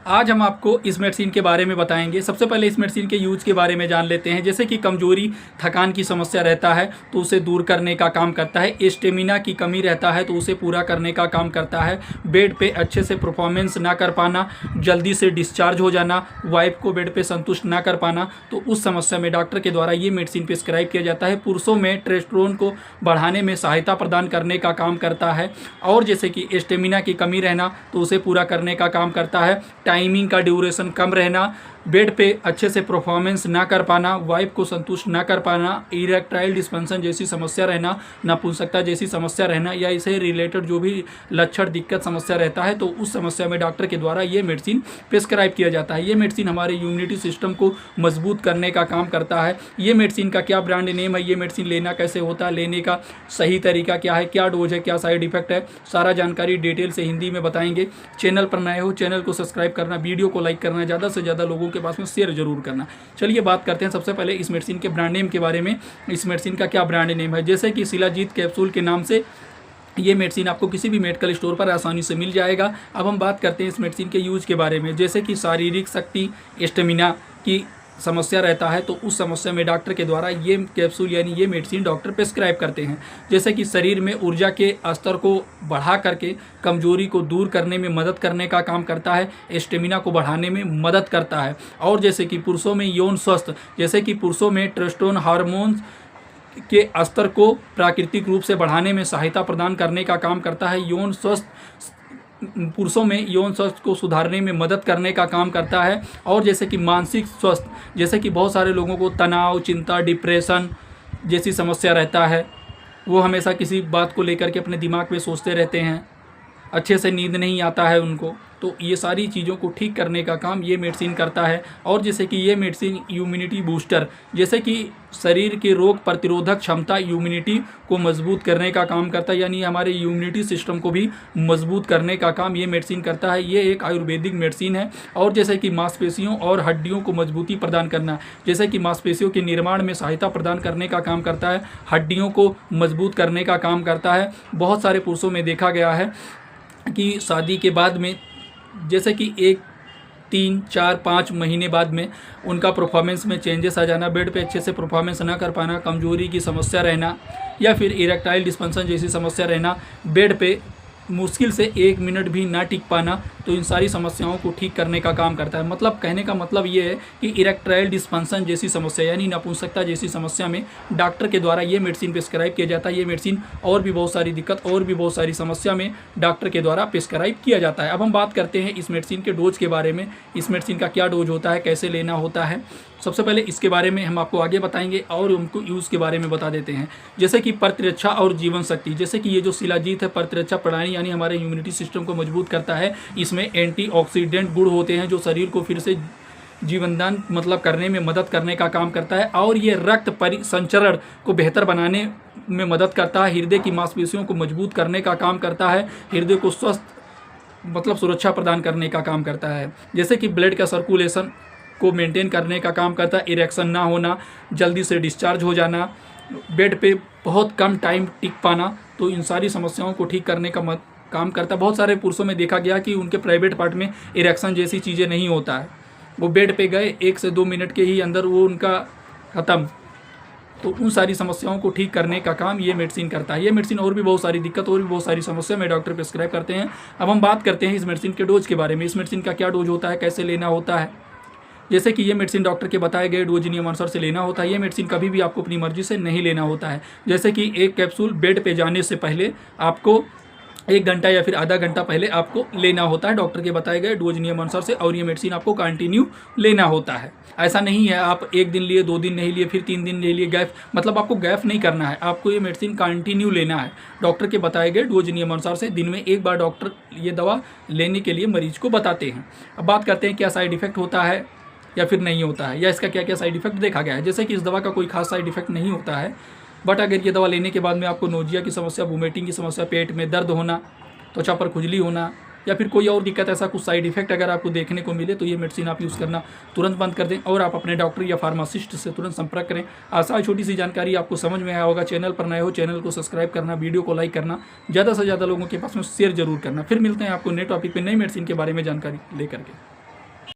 आज हम आपको इस मेडिसिन के बारे में बताएंगे। सबसे पहले इस मेडिसिन के यूज के बारे में जान लेते हैं। जैसे कि कमजोरी, थकान की समस्या रहता है तो उसे दूर करने का काम करता है। स्टेमिना की कमी रहता है तो उसे पूरा करने का काम करता है। बेड पे अच्छे से परफॉर्मेंस ना कर पाना, जल्दी से डिस्चार्ज हो जाना, वाइफ को बेड पे संतुष्ट ना कर पाना, तो उस समस्या में डॉक्टर के द्वारा ये मेडिसिन प्रिस्क्राइब किया जाता है। पुरुषों में टेस्टोस्टेरोन को बढ़ाने में सहायता प्रदान करने का काम करता है। और जैसे कि स्टेमिना की कमी रहना तो उसे पूरा करने का काम करता है। टाइमिंग का ड्यूरेशन कम रहना, बेड पे अच्छे से परफॉर्मेंस ना कर पाना, वाइफ को संतुष्ट ना कर पाना, इरेक्टाइल डिस्फंक्शन जैसी समस्या रहना, नपुंसकता जैसी समस्या रहना या इसे रिलेटेड जो भी लक्षण, दिक्कत, समस्या रहता है तो उस समस्या में डॉक्टर के द्वारा ये मेडिसिन प्रिस्क्राइब किया जाता है। ये मेडिसिन हमारे इम्यूनिटी सिस्टम को मजबूत करने का काम करता है। ये मेडिसिन का क्या ब्रांड नेम है, ये मेडिसिन लेना कैसे होता है, लेने का सही तरीका क्या है, क्या डोज है, क्या साइड इफेक्ट है, सारा जानकारी डिटेल से हिंदी में बताएंगे। चैनल पर नए हो चैनल को सब्सक्राइब करना, वीडियो को लाइक करना, ज़्यादा से ज़्यादा लोगों के पास में शेयर जरूर करना। चलिए बात करते हैं सबसे पहले इस मेडिसिन के ब्रांड नेम के बारे में। इस मेडिसिन का क्या ब्रांड नेम है, जैसे कि शिलाजीत कैप्सूल के नाम से ये मेडिसिन आपको किसी भी मेडिकल स्टोर पर आसानी से मिल जाएगा। अब हम बात करते हैं इस मेडिसिन के यूज के बारे में। जैसे कि शारीरिक शक्ति, स्टेमिना की समस्या रहता है तो उस समस्या में डॉक्टर के द्वारा ये कैप्सूल यानी ये मेडिसिन डॉक्टर प्रिस्क्राइब करते हैं। जैसे कि शरीर में ऊर्जा के स्तर को बढ़ा करके कमजोरी को दूर करने में मदद करने का काम करता है, स्टेमिना को बढ़ाने में मदद करता है। और जैसे कि पुरुषों में यौन स्वास्थ्य, जैसे कि पुरुषों में टेस्टोस्टेरोन हार्मोन के स्तर को प्राकृतिक रूप से बढ़ाने में सहायता प्रदान करने का काम करता है। यौन स्वास्थ्य, पुरुषों में यौन स्वास्थ्य को सुधारने में मदद करने का काम करता है। और जैसे कि मानसिक स्वास्थ्य, जैसे कि बहुत सारे लोगों को तनाव, चिंता, डिप्रेशन जैसी समस्या रहता है, वो हमेशा किसी बात को लेकर के अपने दिमाग में सोचते रहते हैं, अच्छे से नींद नहीं आता है उनको, तो ये सारी चीज़ों को ठीक करने का काम ये मेडिसिन करता है। और जैसे कि ये मेडिसिन इम्यूनिटी बूस्टर, जैसे कि शरीर के रोग प्रतिरोधक क्षमता, इम्यूनिटी को मजबूत करने का काम करता है, यानी हमारे इम्यूनिटी सिस्टम को भी मजबूत करने का काम ये मेडिसिन करता है। ये एक आयुर्वेदिक मेडिसिन है। और जैसे कि मांसपेशियों और हड्डियों को मजबूती प्रदान करना, जैसे कि मांसपेशियों के निर्माण में सहायता प्रदान करने का काम करता है, हड्डियों को मजबूत करने का काम करता है। बहुत सारे पुरुषों में देखा गया है कि शादी के बाद में जैसे कि 1, 3, 4, 5 महीने बाद में उनका परफॉर्मेंस में चेंजेस आ जाना, बेड पे अच्छे से परफॉर्मेंस ना कर पाना, कमजोरी की समस्या रहना या फिर इरेक्टाइल डिस्फंक्शन जैसी समस्या रहना, बेड पे मुश्किल से 1 मिनट भी ना टिक पाना, तो इन सारी समस्याओं को ठीक करने का काम करता है। मतलब कहने का मतलब ये है कि इरेक्टाइल डिस्फंक्शन जैसी समस्या यानी नपुंसकता जैसी समस्या में डॉक्टर के द्वारा ये मेडिसिन प्रिस्क्राइब किया जाता है। ये मेडिसिन और भी बहुत सारी दिक्कत और भी बहुत सारी समस्या में डॉक्टर के द्वारा प्रिस्क्राइब किया जाता है। अब हम बात करते हैं इस मेडिसिन के डोज के बारे में। इस मेडिसिन का क्या डोज होता है, कैसे लेना होता है, सबसे पहले इसके बारे में हम आपको आगे बताएंगे और उनको यूज़ के बारे में बता देते हैं। जैसे कि प्रतिरक्षा और जीवन शक्ति, जैसे कि ये जो शिलाजीत है प्रतिरक्षा प्रणाली यानी हमारे इम्यूनिटी सिस्टम को मजबूत करता है। इसमें एंटीऑक्सीडेंट गुण होते हैं जो शरीर को फिर से जीवनदान मतलब करने में मदद करने का काम करता है। और ये रक्त परिसंचरण को बेहतर बनाने में मदद करता है, हृदय की मांसपेशियों को मजबूत करने का काम करता है, हृदय को स्वस्थ मतलब सुरक्षा प्रदान करने का काम करता है। जैसे कि ब्लड का सर्कुलेशन को मेंटेन करने का काम करता है, इरेक्शन ना होना, जल्दी से डिस्चार्ज हो जाना, बेड पे बहुत कम टाइम टिक पाना, तो इन सारी समस्याओं को ठीक करने का काम करता है। बहुत सारे पुरुषों में देखा गया कि उनके प्राइवेट पार्ट में इरेक्शन जैसी चीज़ें नहीं होता है, वो बेड पे गए 1 से 2 मिनट के ही अंदर वो उनका ख़त्म, तो उन सारी समस्याओं को ठीक करने का काम ये मेडिसिन करता है। ये मेडिसिन और भी बहुत सारी दिक्कत और भी बहुत सारी समस्या में डॉक्टर प्रिस्क्राइब करते हैं। अब हम बात करते हैं इस मेडिसिन के डोज के बारे में। इस मेडिसिन का क्या डोज होता है, कैसे लेना होता है। जैसे कि ये मेडिसिन डॉक्टर के बताए गए डोज नियम अनुसार से लेना होता है। ये मेडिसिन कभी भी आपको अपनी मर्जी से नहीं लेना होता है। जैसे कि एक कैप्सूल बेड पे जाने से पहले आपको 1 घंटा या फिर आधा घंटा पहले आपको लेना होता है डॉक्टर के बताए गए डोज नियम अनुसार से, और ये मेडिसिन आपको कंटिन्यू लेना होता है। ऐसा नहीं है आप 1 दिन लिए, 2 दिन नहीं लिए, फिर 3 दिन ले लिए, गैप मतलब आपको गैप नहीं करना है, आपको ये मेडिसिन कंटिन्यू लेना है डॉक्टर के बताए गए डोज नियम अनुसार से। दिन में 1 बार डॉक्टर ये दवा लेने के लिए मरीज को बताते हैं। अब बात करते हैं क्या साइड इफेक्ट होता है या फिर नहीं होता है, या इसका क्या क्या साइड इफेक्ट देखा गया है। जैसे कि इस दवा का कोई खास साइड इफेक्ट नहीं होता है, बट अगर ये दवा लेने के बाद में आपको नोजिया की समस्या, वोमिटिंग की समस्या, पेट में दर्द होना, त्वचा पर खुजली होना या फिर कोई और दिक्कत, ऐसा कुछ साइड इफेक्ट अगर आपको देखने को मिले तो ये मेडिसिन आप यूज़ करना तुरंत बंद कर दें और आप अपने डॉक्टर या फार्मासिस्ट से तुरंत संपर्क करें। आशा छोटी सी जानकारी आपको समझ में आया होगा। चैनल पर नए हो चैनल को सब्सक्राइब करना, वीडियो को लाइक करना, ज़्यादा से ज़्यादा लोगों के पास में शेयर जरूर करना। फिर मिलते हैं आपको नए टॉपिक पे नई मेडिसिन के बारे में जानकारी लेकर के।